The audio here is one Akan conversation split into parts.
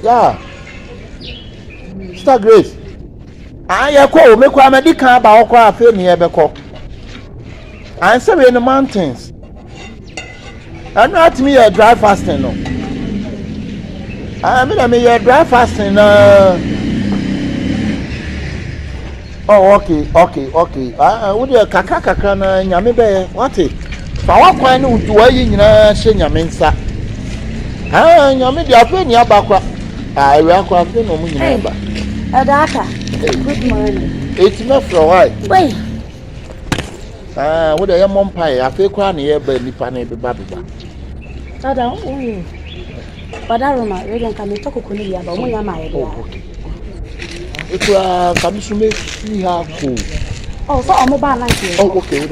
Yeah. Sister Grace. I call me kwa medical about kwa fe me ebeko. I say we in the mountains. And not me a dry fasting no. I mean a dry fasting Oh okay. Would you kaka na nyame be what it? Fa wa kwan no do ayi nyina hye nyame nsa. Nyame dia fe ni abakwa. We akwa fe no mu nyina ba. Adaka. Good morning. It's not for why. Wait. What the mom pie? I feel quite near by Nippon and Baby. Ada, but I remember we can come and talk to you about when I'm okay. It will come to me. See how cool. Oh, so I'm about like you. Oh, okay.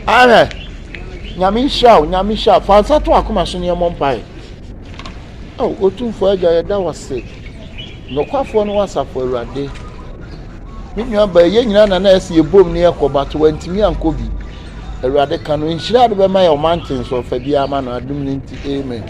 Alright. Nyamisha. Fansa to akoma so ne mom pie. Oh, otu for aja that was sick. No kwafo no wasafo Awurade. Minua ba ye nyina na ese ebom ne yakoba to wantimi ankobi. Awurade ka no nhira de be ma your mountains of Fabia ma na adum ne nti amen.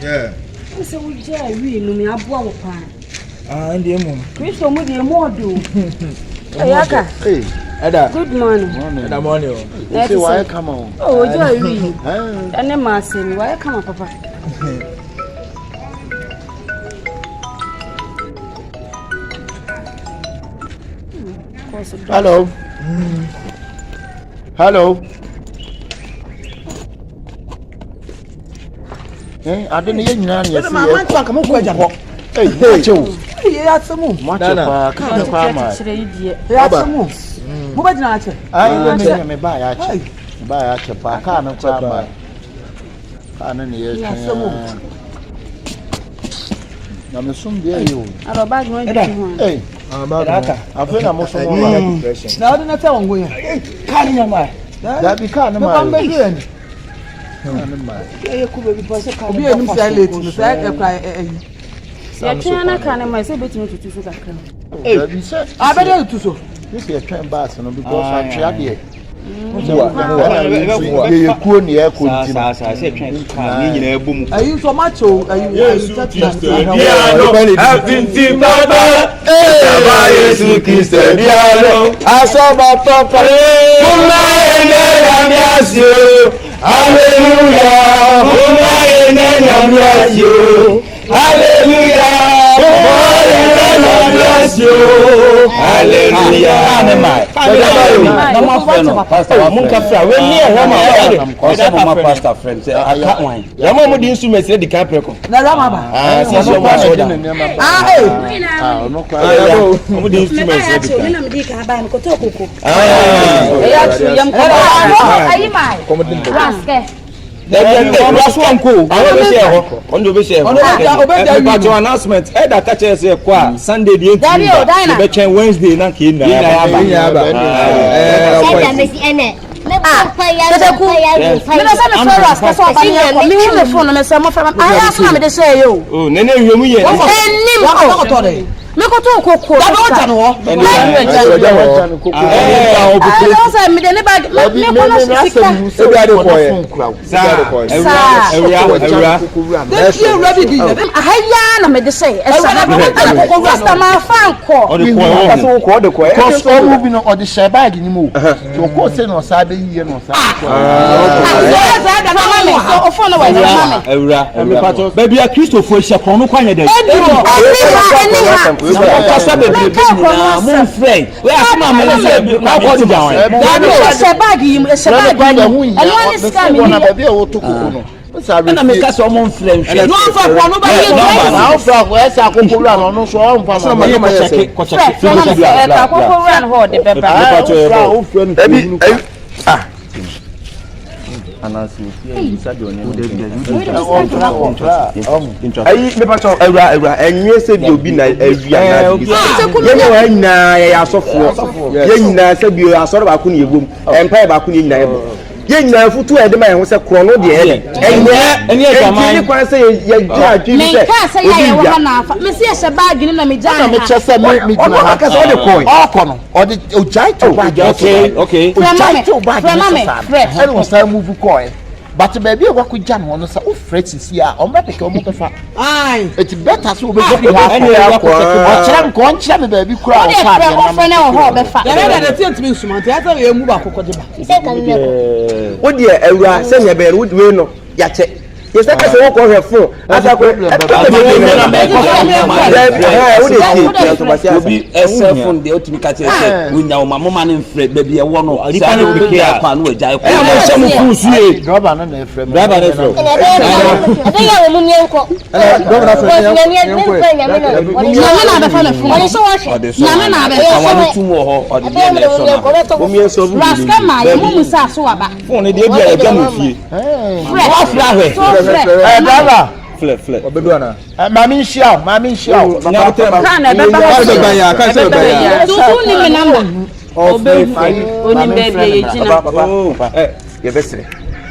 Yeah. So we we no me aboa wo pa. Ndi emu. Kristo mu de mu odo. Ayaka. Hey, Ada. Good morning. Ada morning. Say why come on? Oh, joy we. Ane ma say me why come on papa. Hello. Hello. I didn't hear you now. Yes, I'm come on. Hey, Joe. Hey, atemu. Mata ka ma. Atemu. Mo ba jina ache. Ai le me ba ya ache. Ba ya ache pa ka na kwa ma. Ka na ne ye atemu. Na me sum bia yo. Aro ba jina ho. Hey. Ba. Afa na mo so mo ba. Na odi na ta wongo ya. Ka ni ma. Da bi ka na ma. Ba be Obi enim say late no say ekra Ya tena kana mai say betimi tutu so kakra. Abede tutu so. This is train bus no because I try there. You cool near cool. Say train car ni nyina ebom. Ayi so macho ayi Happy Baba. Baba Yesu Kristo dialo. Asoba papa. Kuma ene yamiasio. Hallelujah. Kuma ene yamiasio. Hallelujah. Hallelujah. Anema. Na ma friend pastor mun ka fra we ni e ma o so ma pastor friend say aka wan. Ya mo mo di instrument dey ka preko. Na rama ba. Si so ma so da. No kwa. Mo di instrument dey ka. Na me di ka ba ko to koko. Ya tu yam ko. Ayi mai. Raske. Last one cool. I will share ho. On do be share. But your announcement e da ka che say kwa Sunday the 18th. Be chen Wednesday na ki na ya ba. Say Messi ene. Me pa ya. Me say me for Raske so ba ni ko. Me hu me phone me say mo fa. Aya so na me de say yo. Oh, nene wiemu ye. Enim ko to de. Me ko to koko. Da do ja no ho. I don't say me de ne ba me ko no sika. Everybody ko ye. Ewura. This year ready di. Ahaya na me de say. Koko rasta ma fan ko. O de ko. Cause all moving on the share bag ni mo. So ko say no sa be yiye no sa. Ewura. Baby a Christopher hye kon no kwanye de. Pasa be mon friend. We asema me say na ko di down. That bag you a bag. And one is coming. Na baby o to koko no. Na me ka so mon friend. No fa ko no ba ye. Na fa ko esa akoko ru an no so o mfa so ma ko check. Akoko ru an ho de beba. Baby anasi you said your name ayi me pa so awura enwe se bi obi na awia na bi ye wa nyina ya asofo ye nyina se bi asoro ba ko ne yebom empire ba ko ne nyina yebo ye nyina futu e de ma ye se kro no de ele enye jaman ni kwa se ye ja twi se me ka se ya ye wo na afa me se ye bag ni na me ja me chese me o ka se o de coin kono o de o jai to bag okay o jai to bag ni sa e no sa move coin but baby wa ko jan ho no sa o fret sisi a o mbete ke o mo pefa ai it's better so o be go ha ko o chira nko on chira me baby kura o fa de na me na ho be fa ya na de tent me nsumante ya ta ye mu ba kokko de ba ise kan me ko o de awura se nya be ru we no ya che yes that person walk on her phone asa ko obi cell phone de otimi ka che say unya o mama ne mfre ba bi e wo no ripa ne bi ke akwa no agya ko e mo se mu kusuye driver na na frame driver na frame ade ya wo mu nyenko driver na frame nyenko nyame na be fa na phone ode so wa hwe nyame na be awani tumo ho ode de na so na o mi so bu raska ma ye mu musa so aba phone de bi e ga no fie driver fle obedu ana mami nshia na be ba ya ka se ba ya tu ni me number obedu oni be ye jina ye besere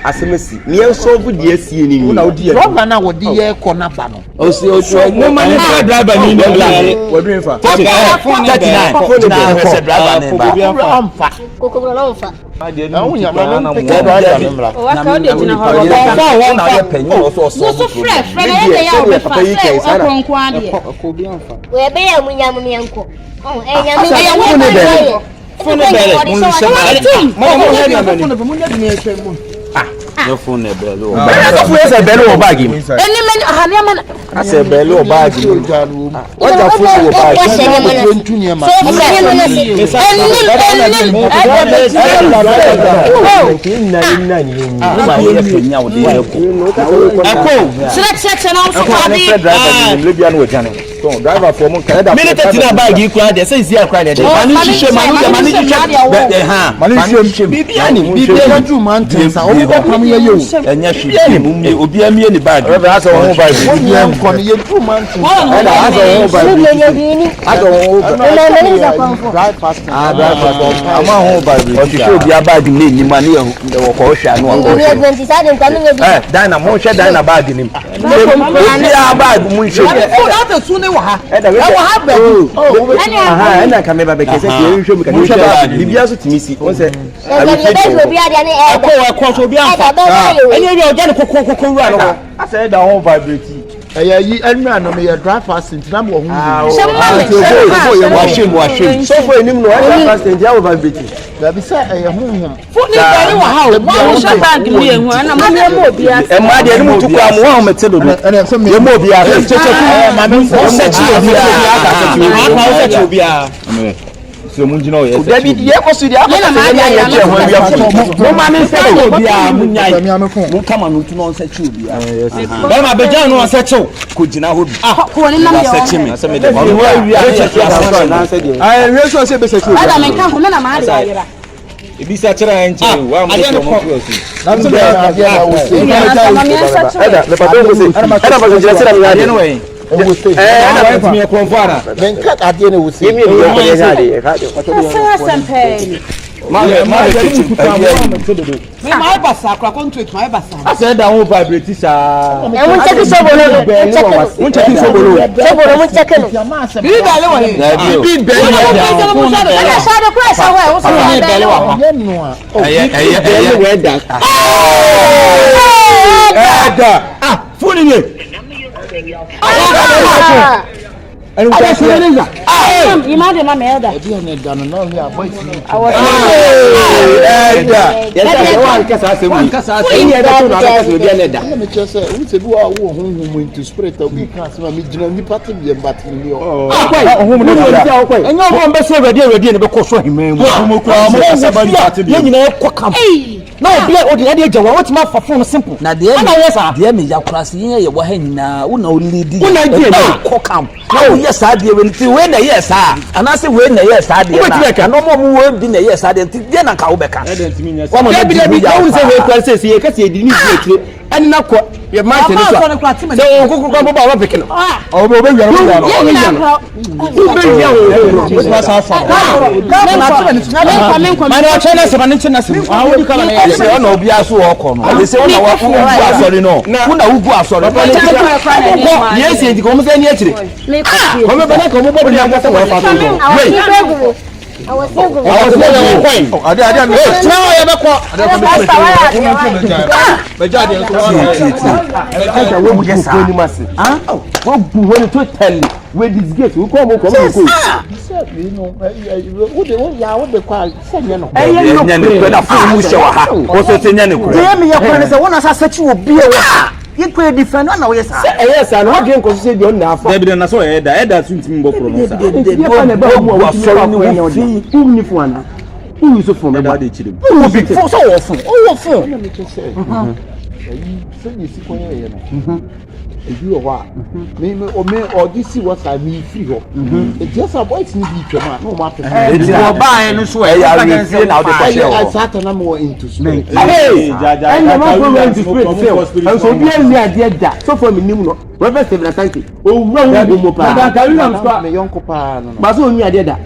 asemesi me so bu de asie ni ni na odi ye driver na wodi ye ko na ba no o si o mo mani driver ni ni la wodi nfa 39 driver ni ba amfa kokobro na mfa na unya na no peke driver ni mra o wa ka o de jina ho ba na ye penyo so so fresh na ya o be fa se o ko ade ko bi amfa we be ya mu nyamu nyenko nyame ya wo ne be phone bele mo se mo nya ni e mo your phone e bele o ba fu ese bele o bag mi eni men ahani ama ase bele o bag mi o ja fu o bag mi ntu ni ma driver for mo Canada minute tina bag yi kura de say isi akura de mani shishe mani shishe bibia ni bibia ju man tensa o ko pam ye yo enya shishe obi amie ni bag driver aso ho bag bibia ko ni ye ju man tensa aso ho bag aso ho drive fast ama ho bag o ti show bia bag ni ni mani e wo ko hwa no ko ni 20 sade nka me bi dana mo hwe dana bag ni bia bag mo hwe ko da ta su ne wa ha e wa ha ba ena ka me ba be kese ke hwe mi ka ni hwe bibia so timisi won se obi ade ne e ko so bia eni bi o je ni kokoko wura no asa da ho vibrate eya yi enra no me ye drive fast na mo hu wa shem so for enim no drive fast and ya vibrate da bi say eya hu funi bari wa ha o so bag mi ehun na mo mo obi a e ma de ni mutu kwa mo ha o metedo do ye mo obi a ma me o se chi obi a obi a so mun jina o ye da bi ye ko su dia ko na ma dia ya mo ma me se obi a mun nyai mun kama no tu no se chi obi a ba ma be jan no se chi ko jina ho bi ko ni nam se chi me se me de we so se be se chi ada men kan ko na ma dia yira ibi sa chira en chi wa mo so mo tu osi na me dia wo se ada le pato ko se ada ba jira sira mi ya no we wo se na ba mi e kon fara ben kat ade ne wo se mi e ya ya de ka de sempe ma ma ba sa akra kon tweet ma ba sa asa da ho vibrate sa e mun check sobolo mun check sobolo mun check no bi ba le wa he bi be ya ana sha de kwa sha wa o so ye no eye we da da funi ni ẹni wọ́n ṣe é nígbà. Imade ma me elder. Ebi ene da no no ya boy ti. Ẹ̀dà. Yẹ́sẹ̀ wọ́n kẹsà ase mu. Ẹni ẹ̀dá tó na kẹsà obi ene da. Na me che say, we se bi wa wo honhom into spirit obi kan se ma me gina ni party bi but ni o. Ohun mu ni da okoi. Enyo mo be se ready ne be ko so himen mu. Mo kura mo kasa ba ni party bi. Ye nyina e ko camp. No, be ordinary Jawa. What's my phone simple? Na de de me yakrase yin ye wo ha nyina wo na o lead una die na kokam na yes ade we nti we na yes a ana se we na yes ade na no mo mu we bi na yes ade nti de na ka wo beka wa mo na bi ya wo se we kwase se ye ka se di ni tire ani na ko ye man se so se o kokuru kwa baba peke no o be yaro no o be yaro o sa fa na chana se man chana se a wo di kala na se o na obi aso o ko no se o na wa fu asori no wo na wugu asori yes ye di ko mo se ni akire ko me bana ko mo bo ni akasa wa fa to I was single. Ade now you be ko be jade ko we mu yes ni mase wo bu woni to tell we disgrace we ko mo ko you know wo de kwa senye no nya ne ko da fu mu hye wa ha wo so tenya ne ko dey me ye ko ne se wona sa sachi obi e wa you could defend na we say yes and what game ko say dey on na afa David na so eda tuntum bo promo sa na ba mu wa sorry ni wo fi ni fu ana who is from eda dey chire who big for so wo fun na me to say say you see ko ye no ebi o wa me o this what I mean free ho e just about ni bi twema no ma pese e ti o ba en no so e ya re na o de ko she I sat na more into spirit hey and the man go into spirit and so bi ni ade da so for me nim no Reverend Stephen Asante o wura wo mo pa me yonko pa no ba so ni ade da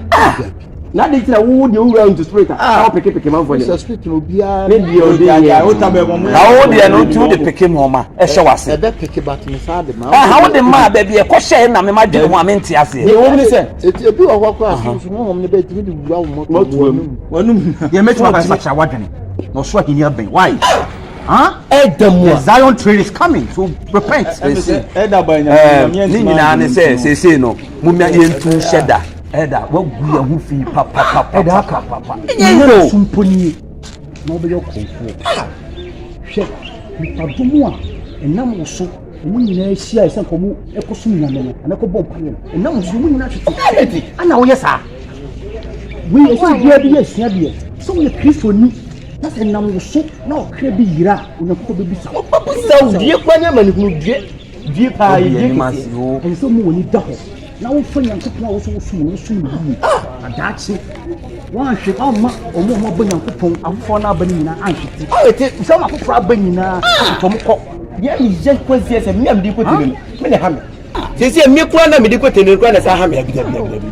na de tira wo de wura into spirit a peke man for the spirit no bia me bi o de ya o ta be mo na wo de no tu de peke mo ma e hye wase e be peke bat me sa de ma ha wo de ma ba bi e ko hye na me ma dwene ho amenti ase e wo ni se e bi o kwa so mo ne be tiri de wura wo mo wanum ye metu ba sa wadwene no so ahini aben why Zion train is coming, so repent. Ni nyina ne se no mumya yentu hyeda eda wa gu ya hu fi papa eda papa nyero sumponi na obe yo konfo hwe mitadomu a enam so mu nyina ahia ese komu ekoso nyame no anako bompa enam so mu nyina hwete ana wo yesa we ese bia bi ahia bia so we Kristo ni na se nam so na okra bi yira onako be bisa obisa die kwanya mani kunu die pa yi die so mu woni da ho na wo fa nyankopon a wo so wo sum ni adachi wa hwe amma omo ba nyankopon afofo na abani nyina anhwete ete so ma fofo abani nyina atom ko ye mi je kwasi ese mi am di ko tene me ne ha me sisi mi kwa na mi di ko tene kwa na sa ha me bi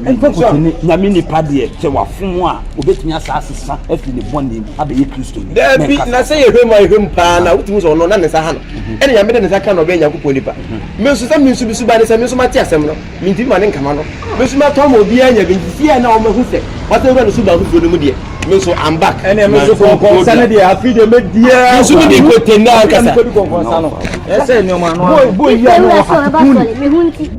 en ko tene na mi ni pade che wa fun a obetumi asa asesa afi ne bonding abe ye Kristo ni da bi na se ye hwem pa na utumi so no na ne sa ha no ene ya me de ne sa ka no be nyankopon nipa me so sa mi su bi su ba ne sa mi so ma ti asem no mi ndi ma ne nkama no me so ma to ma obi anya bi fi na o ma hu se wata we no su ba hu so no mu de me so I'm back ene me so ko sana de afi de me dia so mi de ko tene akasa ese ni o ma no boy ya no me hunti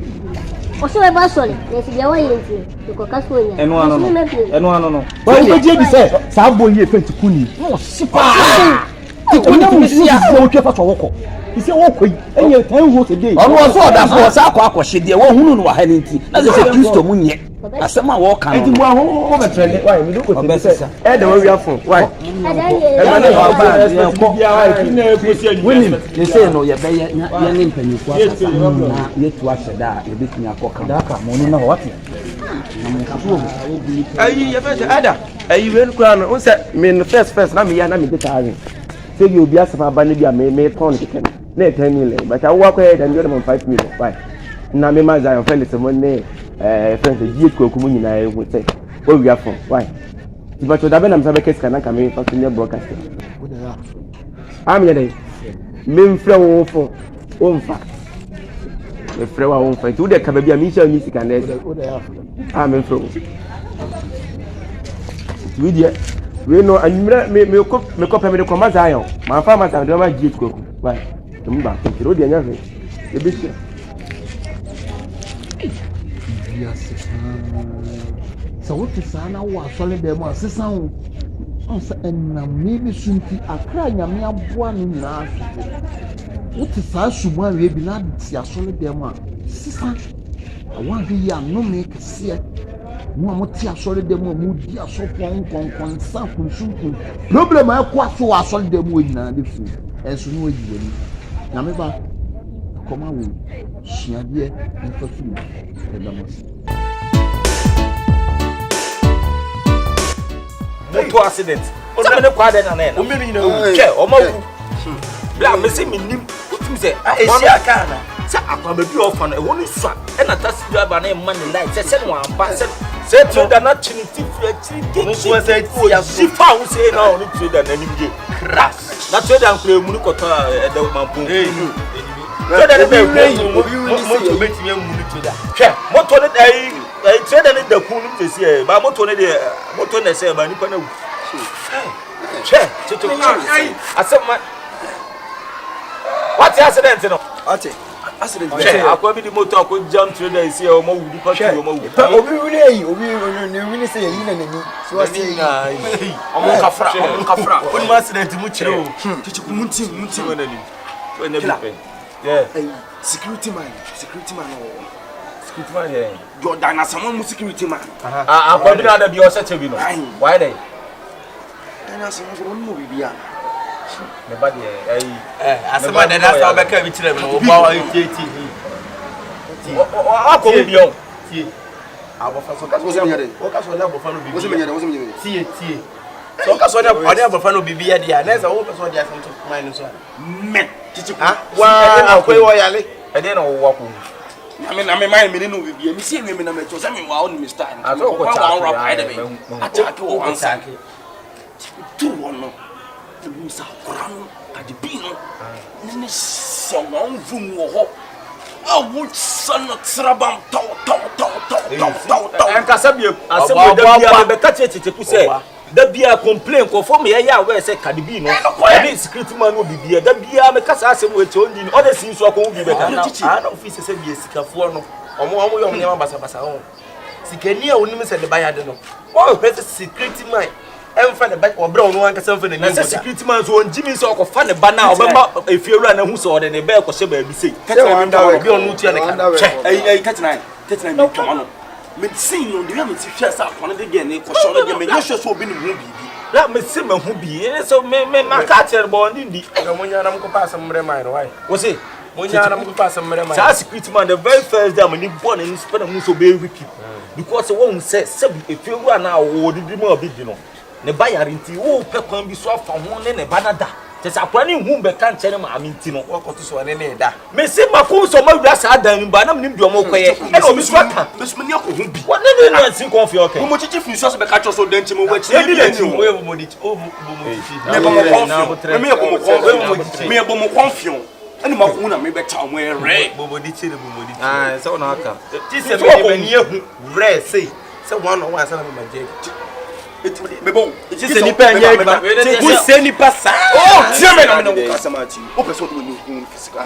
o so e ba sole ne si ya wa yenti ko kasonya eno ano no wa ko je bi se sa boy ye fenti kuni no sipa ti ko ni si ya o twa fa to woko isi woko enye tan ho se dey ono so da so sa akọ de wo hunu no wa ha nti na se Kristo mu nye asema wo kan enti mo ho be trend why me do ko ti se e da we afun why e ba ne ba ba ko bia wa ki na efosi anyu wini ye se no ye be ye ne mpanyiko asasa na ye tu aheda ye betumi akọka da ka mo ni na wati na mo kaso ayi ye fa ada ayi we nkura no unse me first na me ya na me dey tare say you obi asafa ba ne bia me ton keke na 10 million but I work here and you 5 million why na me ma Zion Felix mo ne friend Kyekyeku mu nyina e say o wi afon why but to da be na me sabe keska na ka me fa senior broadcast am ye dey me mfra wo fo o mfa me frɛ wa wo mfa tu de ka ba bia me sha music and me mfra we dia we no anwura me ko pɛ me de ko ma Zion ma fa ma Zion de ma Kyekyeku why mba kiro dia nya fe e be tia so what is ana wa sole dem asesa wo on sa enna me bi sunti akra nyame aboa no nyina what is a sumo awe bi na ti asole dem a sisa awan hwe ya no me kese mo amotia sori dem mo di asopon konkon san kunsun problem e kwa so asori dem wo nyina de fu enso no ayi ni na me ba koma wo shiade nfa fu e da mo moto accident o me kwa de na na o me nyina o che o ma wu bla me se minim o tumi se esi aka na se akwa ba bi ofa no e woni swa e na taxi driver na e man light se no amba se trader na chiniti fi achiri no so se ti ya Shiifo Awura se na o ni trader na nim ge crash na trader nkure mu ni koto e da mampo trader na e moto betimi mu ni trader hwe moto ne dai trader ne da kun ni se e ba moto ne de moto ne se ba ni pa na wu che to asema what accident no accident che akwa bi di motor ko jam trader isi e o ma wudi pa tu o ma wudi obi wini say yi na nani so say o mo kafra o ni accident mu kire o chichi ku munti wanani to na bi pe yeah security man yeah Jordan na someone security man akwa bi na da bi o se che bi no why dey na someone ko no bibia me ba dey asema de na sa obeka bi kire me no ba wa titi akwa bi o tie abofa so ka so nyade o ka so na abofa no bibia wo se nyade tie so ka so na abofa no bibia dia na sa wo ka so dia so to man so me chichi wa akwa wo yale e dey na wo wa ko I mean, my meaning no bibia mi see me na me cho say me wa on Mr. aso ko cha wa rap ide me attack wo one sack tu wono musa korano kadibino nene someone vum wo ho awu san trabam taw enka sabie asem da bia be ka checheku say da bia complain ko form ye ya we say kadibi no e security man no bibia da bia me kasa asem we che ondi no the sin so ko bi be ka na office say bia sikafo no omo yo nyama basa ho sikani a onim say de bayade no o pese security man emfa ne ba obra onu anka semfa ne na security man so on jimi so okofa ne ba na obema efiewura na hu so ode ne ba ko hye ba bi sei obi onu tia ne ka ei 39 mi kama no me sin no de me ti hwe sa akwane de ge ne ko so no de me nya hwe so obi ne hu bibi la me se me hu bi so me maka tere bo ndi ga mo nya na mo ko pass mre mai no why wo se mo nya na mo ko pass mre mai sa security man the very first day am ni born in spend am so be wiki because one say efiewura na wo didi mo obi di no ne ba yare nti wo pe kwan bi so afa ho ne ba na da te sa akwa ne hu be kan chere ma aminti no wo ko to so ne da me se makon so ma wura sa dan ba na me ndi omo koye e no bi so aka me so me ne ko hu bi wo ne na sin confio okay mo chichi fi so be ka cho so dan chi mo wa chi e bi ni wo mo di o mo me ba mo confio me ko mo confio me bo mo confio ani makun na me be cha mo e re bobo di chi bobo di ah so na aka ti se me ni ehu re say one on one sa na me je me bon ti se ni pa nya edma ti se ni pa sa oh tie me na me no ka sama ti o person do ni hu physical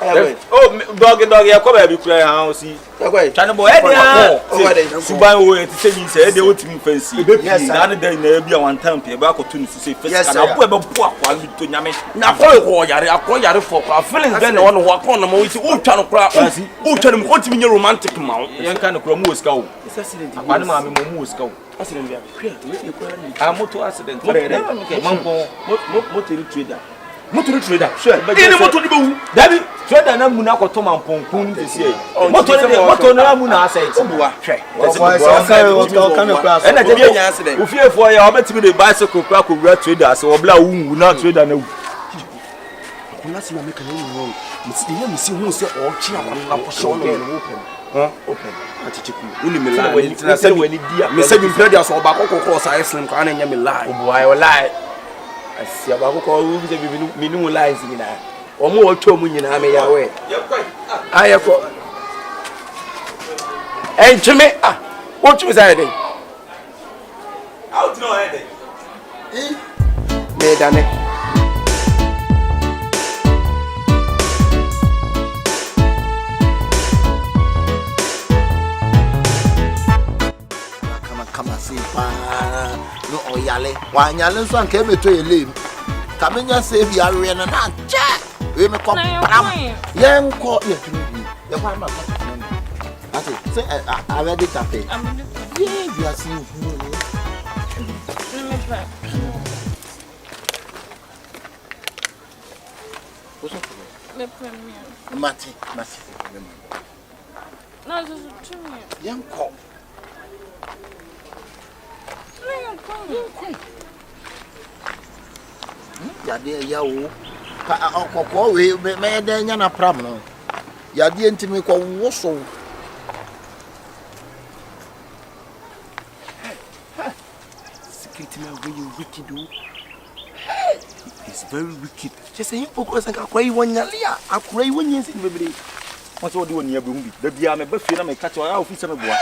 oh dog ya ko ba bi kura ha o si twane bo e dia suban o e ti se ni se e de o ti mi fancy na ne dan na bia one time pe ba ko to ni se face na bo e be po akwa mi to nyame na ko yare for kwa feelings then no ho akon na mo wi ti o twa no kura o twa no ko ti mi nye romantic ma o yen kan no kura mu o ska o akwa ne ma me mu o ska o accident bia kura we kura ni motor accident manko motor trader sure any motor ni be wu dabi trader na mu na koto manponkun ni se motor na mu na asset obuwa hwe e na je nya accident ofiefo ya obetimi de bicycle kura ko wura trader ase obla wu na trader na wu kuna si na make no wrong mi si hu se o chi awon na posho no open atichiku uni me lie na se wani dia me se bi play dia so oba kokoko sa slim ka na nya me lie obuwa yo lie asia ba kokoko wu se bi mi nu lies nyina omo o twa mu nyina me ya we ayeko enchime o twa sa ede out no ede me dane no oyale wa nyale so anka emeto yele kamenya se bi arwe na na che we me ko pram yenko ye tumi bi ye kwa ma ko say I ready cafe. Yeah, you are seeing. What's up? Mati. No, this is true. Young cop. Yade ya wo ka akokọ we me da nya na pram no yade ntimi ko woso security man wey you wicked o it's very wicked just say you go say akwa yi wonyale a akwa yi wonyin sin bebre won so de woni ya be hu bi da bia me ba fie na me ka che ya ofisa me boa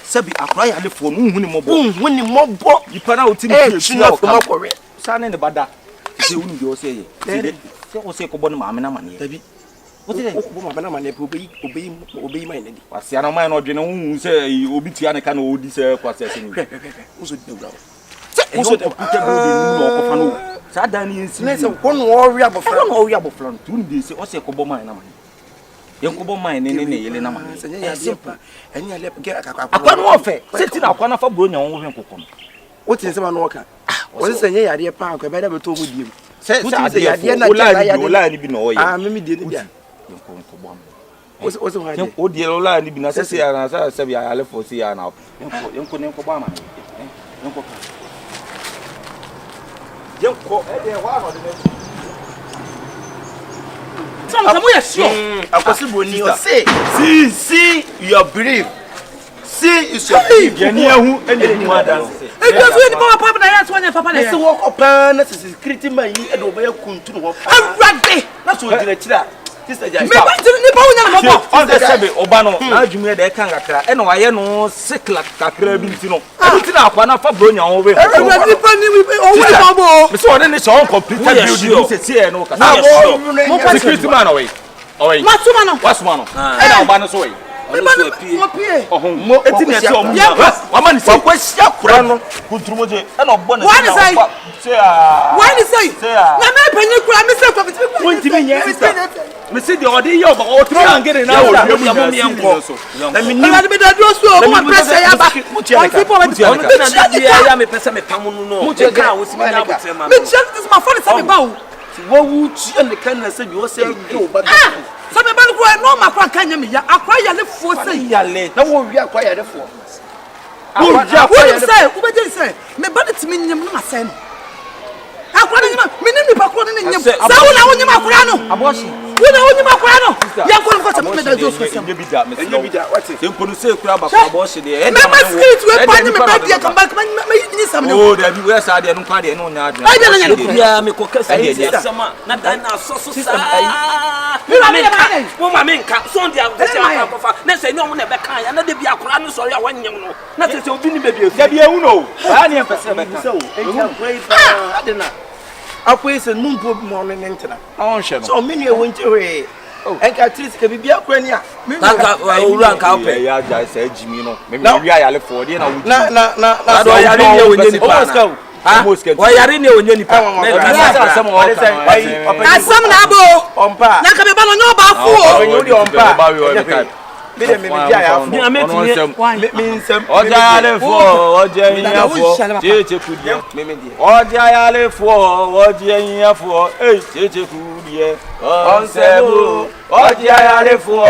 sabi akwa ya le fo no hu ni mobo yipa na otimi fie na makore sane ne bada se unu de o se ye se o se ko bonu ma amena mane tabi o te ko ma bana mane pe obeyi mai ne di wase ana mai no dwene hu se obi tia ne ka na odi se kwase se ni o so de bra se o so de puta go de nu no ko fa no sa da ni nsi ne se ko no o wi abofra tu ndi se o se ko bo mai na mane yen ko bo mai ne yele na mane se nya simple enya le ge akwa no ofe se ti na akwa na fa bro nya won hwen kokon o ti se ma no ka o se nya yade pa akwa be da be to mu diem se yade na ola ni bi no o ye mimi die ni bia ko bom o se wa de o die ola ni bi na se ya na se bia ale fo se ya na yen ko ba ma yen ko e de wa no de some we sure akwasibo ni o say see your belief see is your belief yani ahu ene ni wa dance e bi fi ni papa na ya so anya papa na se wo opa na security man yi e do ba ya kuntu no awrade na so dire kira sister jai me ba ni ba wonya na mo on the sebe oba no na adwume de kan kakra e no waye no sikla kakra bi nti no e ti na akwa na fa bro nya wo we awrade pa ni o we babo me so ne so on complete building se se no ka security man away matuma no wasuma no e na oba no so we mo pie mo eti na se o mu wa ma ni se kwa sia kura no kunturumoje e na obo na se why ni say na me panyi kura me se kwa biti wonti me nya me se de odi ye oba o try and get it now ya mo mi enko na me ni me da do so o mo pressure ya ba on people me na dia ya me pese me pam no mo je ka wo si me na botrema me check this my phone say me ba wo wu chi and kan na say you say you ba so me ba ko no ma kwa kan nya me ya akwa ya le fo say ya le na wo wi akwa ya le fo wo wi akwa ya le say wo be je say me ba de timi nyam no ma say no akwa na nyama me ni pa ko na nyam sa wo na wo nyama akwa no aboshi wo na wo nyama akwa no ya ko ko se me da jo so sem enye bi da what is empo no say kura ba aboshi de e na ma street we pa ni me ba dia kan ba me ni sam ne oh da bi we sa de no kwa de no nya adwen ai de na nya ya me ko kasa de sama na dan na so sa mo ma me nka so dia de se akwa fa na se ni o na be kan ya na de bi akwa no so ya wanyem no na se obi ni be bi e bi ehu no ba ni empese be ka so enja pray fa adena akwai se numpo mo no ntina awon hwe no so me ne wonche we enka tris ka bibia akwa ni a nka owura nka ope ya ja se jimi no me wi ayale for de na wuji na do yare ne wonye nipa wa yare ne wonye nipa asam na abo ompa na ka be ba no nyo ba fu o onye ompa me dia ya fu me nsem ojale fo ojeyin fo cheche kudie me dia ojale fo ojeyin fo cheche kudie onsebo ojale fo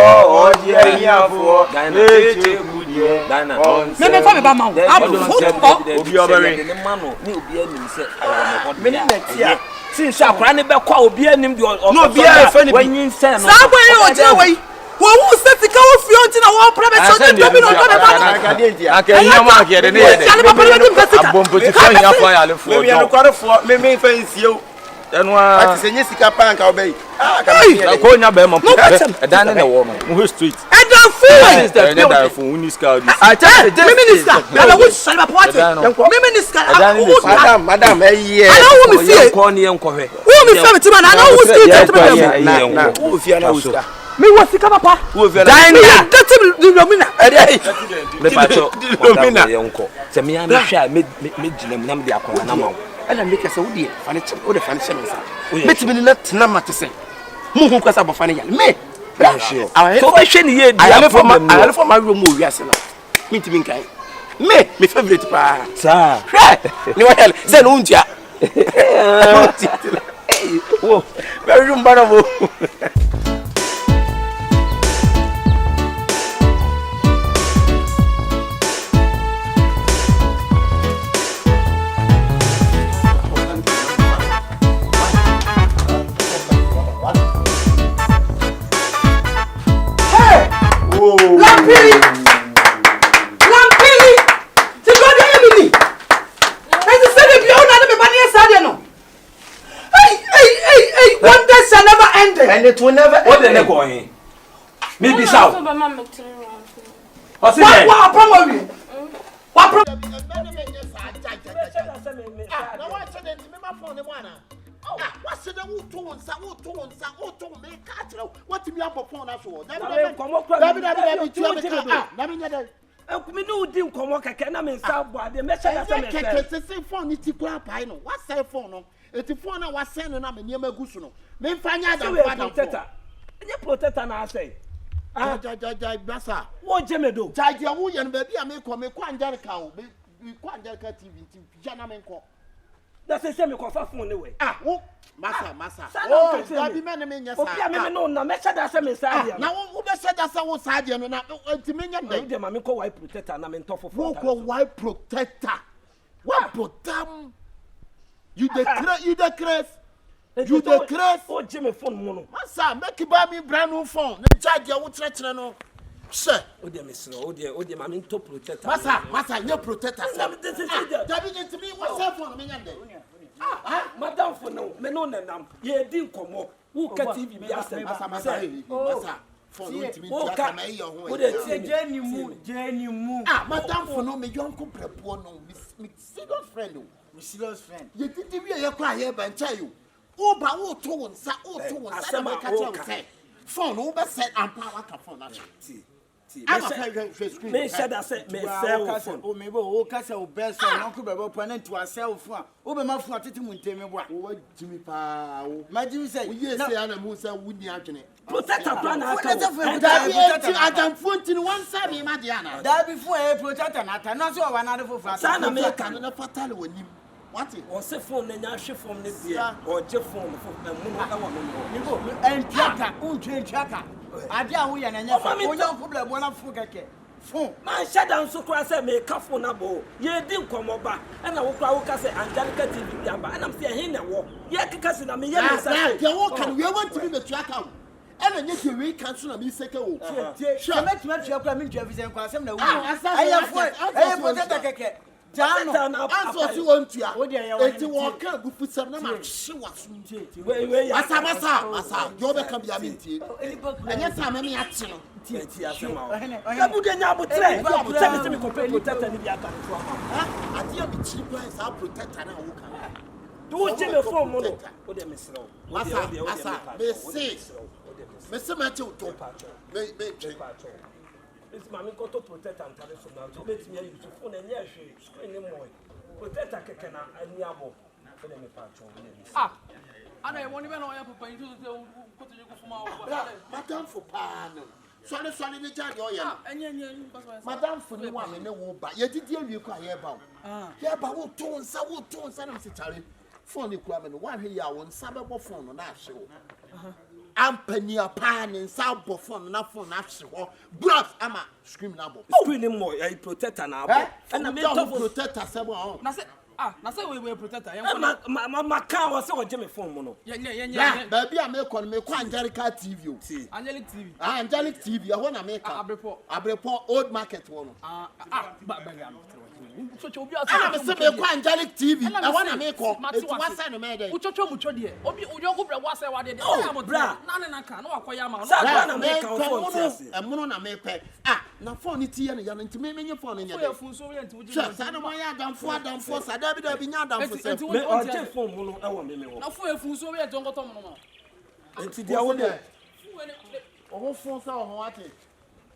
ojeyin fo cheche kudie dana me fa me ba ma abu fo obi obere ne mano ni obi anim se me ne tia sin sha kwara ne be kwa obi anim de no obi afa ni wanyin se no sa boy oje wei wo wu seti ka wo fi onti na wo private so de dobi no ko be ba no aka nyama aka de ne ye de abompo ti fa nya fa ya le fo me no kware fo me fa nsie enu a ati se nye sika pa nka obai ka ko nya be mo e dan ne wo no mo street e dan fu e dan fu uni ska di me minister na wo shalba pawate me minister madam e ye ana wo mi fie ko ne enko hwe wo mi fie me ti ma na wo street na wo fie na wo ska me was sika papa wo fie na datim dilomina me pacho dilomina yenko se me ya me hwa me ginem na me de akona na ma ana make say wo de fane chem wo de fane chem sa betimi na tena mate say mu hu kwasa bo fane yale me sure. So we share ye I left for my room we are selling. Me to me kai. Me favorite pa. Sir. Ni wa hell. Say no untia. Wo. Very room barabo. Lampili! Ti go dey Emily. And you say the bill na me bani esade no. Hey, wonders shall never end. And it will never end. What the go in? Me be south. What's it? What problem? What problem? Na wa che de me ma phone ne mo ana. What said the wood to me catch what to be up upon us all. Me no din komo keke na me nsa bo ade me share say me say phone ti kwa pai no what say phone no eti phone na wa send na me niam agu so no me mfanya da protector enye protector na say ja basa wo je me do jaje wo ye no ba bia me kwa Angelika o me kwa Angelika TV ja na me nko na say me kwa phone ne we wo masa oh da bi me ne me nya sa obi me no na me share say me sa dia na wo be share da sa wo sa dia no na enti me nya dem dem me ko white protector na me ntofo wo ko white protector what potam you the craze oh Jimmy phone mo no masa make buy me brand new phone ne charge ya wo kire no se o de me sno o de ma me nto protector masa you protector da bi ntimi wo cell phone me nya de madam for no me no nanam ye din komo wo ka TV bi asem masa phone ntimi tia na ye ho o de Jenny mu madam for no me yonko prepo no me serious friend ye titi wi ye kwa ye ba ncha yo o ba wo to wonsa na me ka tell say phone wo be set and power ka phone na me said I said me sell phone o me bo o ka say o best phone no ko be bo point to sell phone o be ma phone atete mu ntemi bo o jimi pa o ma jimi say o ye say ana mu say wuni adwene protector plan aka da bi adam phone tin one side me ma dia na da bi phone e protector na ta no so wa na de fofo sa na me ka na fatal wonim what o se phone na nya hwe phone ne bia o je phone fo mu no awa me ni bo entiaka untwentwaka ade a wo ye na nya fa o nya problem wona fu keke phone man shada nso kura say me ka phone na bo ye di nkomo ba e na wo kura wo ka say Angelika TV bia ba e na me say he na wo ye keka si na me ye me say ye wo kan we want to be the track out e na nye ke we cancel na me seke wo sure me tuma twa kura me ntwa fi say kwa asem na wo ayi phone ayi protector keke Jano, answer si wontua. Eti wo ka gufu sam na ma hye waso. We asa, yo be ka bia me ntie. Enye sa me ate no. Tie asema. Ya bude nya abotre. Abotre me compare protector ni bia ka. Ade a bi chi kwa sa protector na wo ka. Do je me phone mo no. O de me sro. Asa, me se ma che uto. Me che. It's mammy got to protect and tell us now to let me use phone and yes, screen him more. Protect a kekana and yabo. I don't want even know papa you to put you from our madam for pan. Sorry, the judge. Madam for no one in the war, but yet did you cry about? Yeah, but what tones, and I'm phone equipment, one here on Sabbath phone on that show. Ampany a pan in South Bofon, not for natural. Bros, I'm a scream number. Screen him more, I protect an hour. And I made protect us. Now say we will protect her. My car was so Jimmy phone mono. Yeah, baby, I make on me Angelika TV. Angelic TV, I want to make a report old market one. I'm a Angelic TV. I want to make one sign of me. Uchocho muchodie. Obi uyogo bra wase wade de. Oh, bra. Nana ka no akoya ma. Sa make phone. E mono na make na phone ti ya na nti me menye phone nya de. Phone so we enti wuji. Sa na mo ya adamfo sa da bi nya adamfo se. Me o je phone mono e wo me me wo. Na phone so we enti ongoto mo no. Enti dia wo de. O phone sa o ho ate.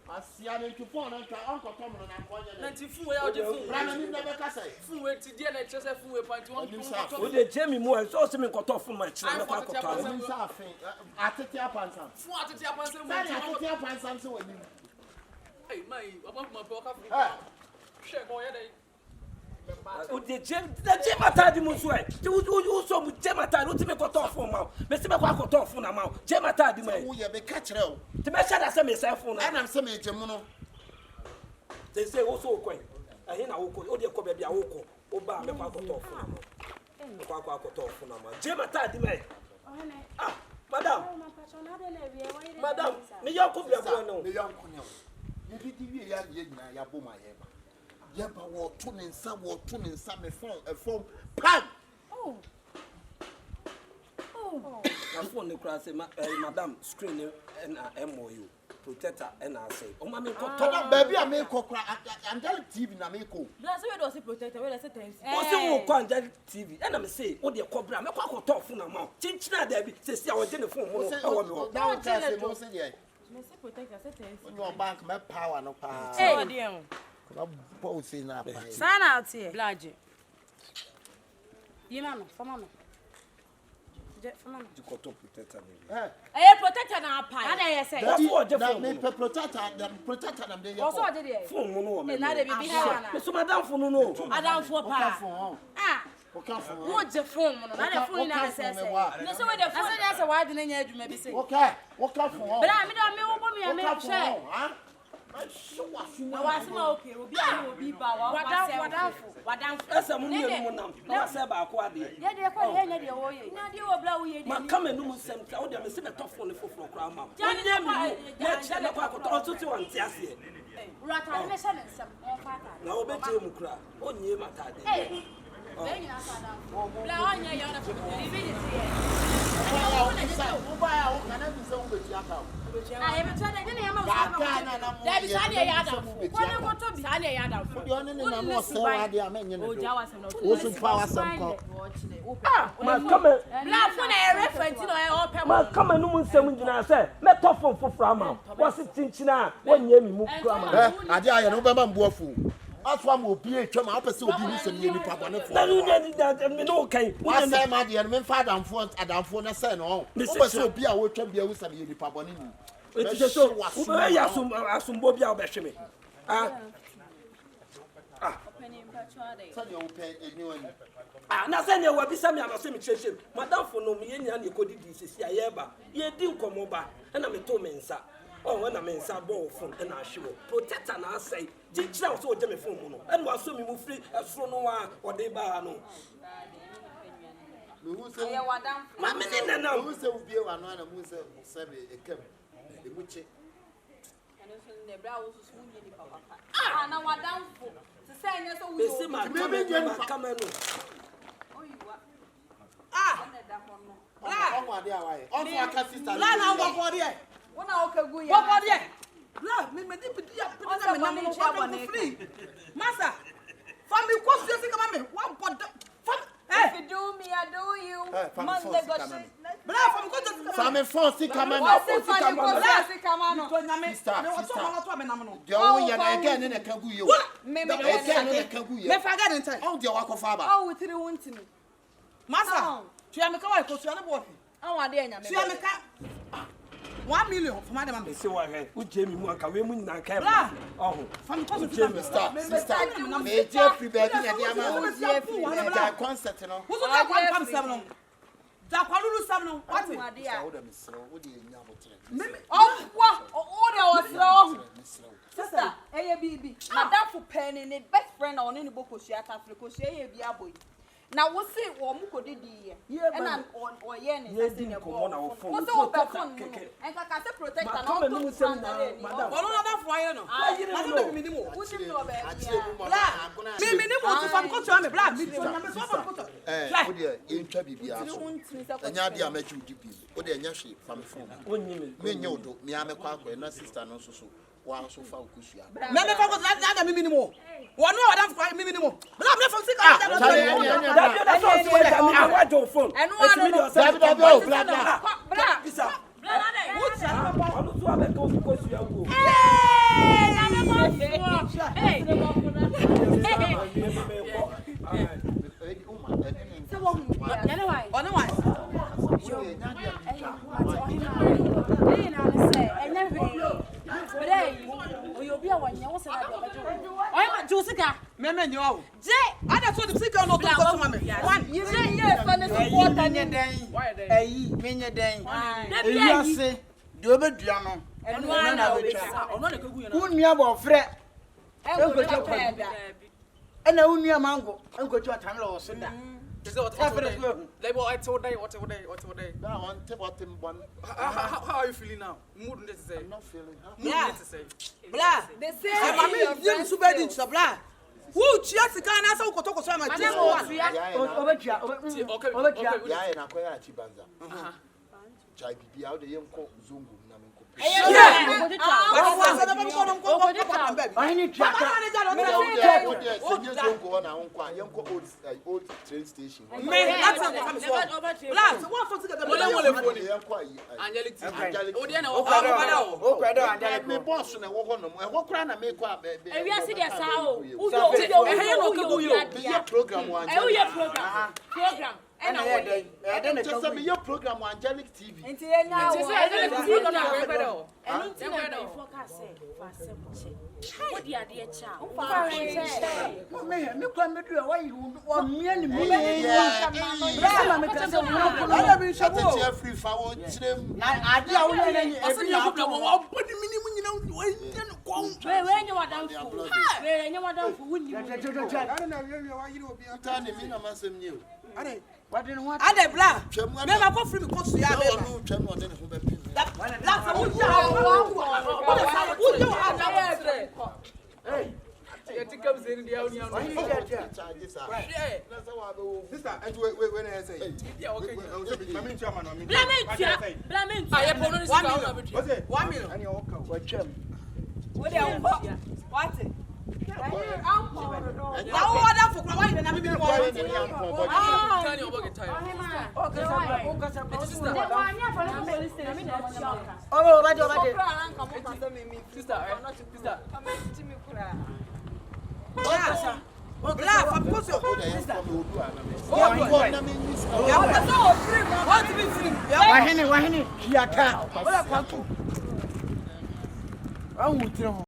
Asia ne tu phone nka onko tom no na ko nya. Na ti fun we ya o de fun. Brana ni na be ka say. Fun we ti die na chese fun we point o de Jamie mo so se me nkoto fun ma chire me kwa koto. Ni sa afin. Atete apansan. Fun atete apansan mo. Sani atete apansan se wani. Hey mai, oba ma pe o ka fun. She go ye dey. O de Jamie atade mo so e. O so mo Jamie atade o ti me koto fun ma. Me se me kwa koto fun na ma. Jamie atade ma. Wo ye be ka kire o. Ti me sha da se me se fun na. Na se me jemu no. They say also kwen. Ahe na wo ko. O de ko be bia wo ko. O ba me kwa koto fun na ma. Kwa koto fun na ma. Jamie atade ma. Ah, madam. Madam, me yo ko bia bo no. Me yo ko ne. Ye bi di wie ya ye nyina ya bo ma ye ba. Ye ba wo to ne nsa me phone pam. Oh. Na phone ne kra say madam screen na MOU protector na say. O ma me ko to na baby a me ko kra Angelic TV na me ko. Bless we do say protector we say thanks. O say wo ko Angelic TV na me say o de ko bra me kwa ko to phone na ma. Chinchina da bi say see a wo de ne phone mo no e wo me wo. Na wo tell say mo say dey. Me say protector say thanks. On your bank me power no pa. Hey, dear. Ko bo say na pa. Sign out here. Blage. Yima no, fama no. You got to protect her. Eh, protector na pa. Na dey say. That's what the phone. Me protector them dey. Also dey there. Phone mo no. Na dey be ha na. So madam phone no. Madam phone pa. Ah. Okay phone. Mo je phone mo no. Na dey phone na say say. No so we dey phone. Na say why dey na nya adwuma bi say. Okay. Okay phone. Bra me do me wo bo me share. Na wasima okay. Obi a obi ba wa wadanfo. Esa mu nie mu nam. Na say ba ko ade. Ye dey ko ye nya dey wo ye. Na dey wo bla wo ye dey. Ma kama nu mu sem ka wo dey me se be to phone foforo kra ma. Wo nye mi. Na che na kwa ko to ti wan ti ase. Rata me se nsem. O fa ta. Na wo be tie mu kra. O nye mata de. Eh. Be nyina sa da. Bla o nya ye na ko. Bi di ti ye. Wo ba ya wo kana bi se wo be ti aka. Ah, ebe twa de na ya ma wo. Da bi sa de ya da. Ko ne ko to bi sa de ya da. Di ono ne na no se wa de amenye ne do. O ja wasem no. Wo su fa wasem ko. Ah, ma kama. Bla fo na e reference no e o pe mo. Ma kama nu mu nsem ngina se me to phone foforo ama. Wo se chinchina wo nye mi mu kra ma. Ade aye no be ma mbo afu. Aso am obi etwa ma opese obi ni se ni nipa bone fo. Na nu nya me no kai. Wa say ma de me fa adamfo na say no. Opese obi a wo twa bia wo se ni nipa bone ni. Eti so wo ya asumbo bia wo be hwe me. Ah. Sani o pe eniwani. Ah, na say ne wa bi sami ama se me chechim. Madam fo no me ye nya na ekodidi sisi ayeba. Ye di nkomo ba. Na me to me nsa. Oh, when I'm in Sobolo phone and I show protector na say, teacher also o me phone no. And was so me mu free so no one or they ba no. Who say Ye wadam. Ma me ni na. Who say obi e wa no na mu say sebe ekem. E mu che. Eno so ne bra wo so mu ni papa. Ah, na wadam fo. Se say nya so wo. Me see ma come no. Ah. On wa dey awai. On wa ka sister. La na wo ko dey. Wona o kagu ya. Wo ko dey. La me me di ya put na me na mo for free. Master. Family ko so se kama me. One pot. If you do me, I do you. Man negotiate. Bra family ko just Family phone si kama me. What's it for you? Si kama no. to na me. Ne wo to me na no. Dia wo ya na again ne kagu ye. Me again ne kagu ye. Me faga den time. On dia wa ko fa ba. Oh, we tiri wonti me. Master. Tuya me ka wa ko tuya ne bo. An wa de nya me. Tuya me ka 1 million for madam. Me see wa he. Uje mi mu aka we mu nyina kai. Oh. Family ko so Sister. Me je free baby na dia ma. Da concert no. Who so that one come 7 no. Da kwalulu 7 no. What? Wo da misro, wo de nya botre. Oh, wa. O de o sro. Sister, eye bibi. Madam for penny ne best friend on ni boko hia Africa hia ye bi aboyi. Na wo se wo mu kodidi ye. E na o ye ne se ne bo. Wo se wo be phone mu. En ka ka se protector na o to stand there. Madam. Bolo na da fo ye no. Madam me minimo. Wo se mi o be bla. Me minimo to fam ko to me bla. Me to na me so fam ko to. Wo de entwa bibia so. Anya dia ma ju dipi. Wo de anya hwe fam phone. Onyi me. Me nya odo, me ame kwa kwa na sister no so. Wa so fa okusua. Me fa ko na me minimo. Wo no wa da fo me minimo. Bla me fo sika da no. That's all so I can watch your phone. And one bla. Bisa. Bla na dey. Wo cha papa. Onu so abe ko ya go. mango and go to a time or Sunday. How are you feeling now? Mood to say. I'm not feeling. Blah. They say I'm super into blah. Who cheers the gun as I go to some old train station. And I just said your program on Angelic TV. What the idea, child? What didn't want? I did black. Never go free because you are Hey, it comes in the onion. Sister, and when I say, yeah, okay, I'm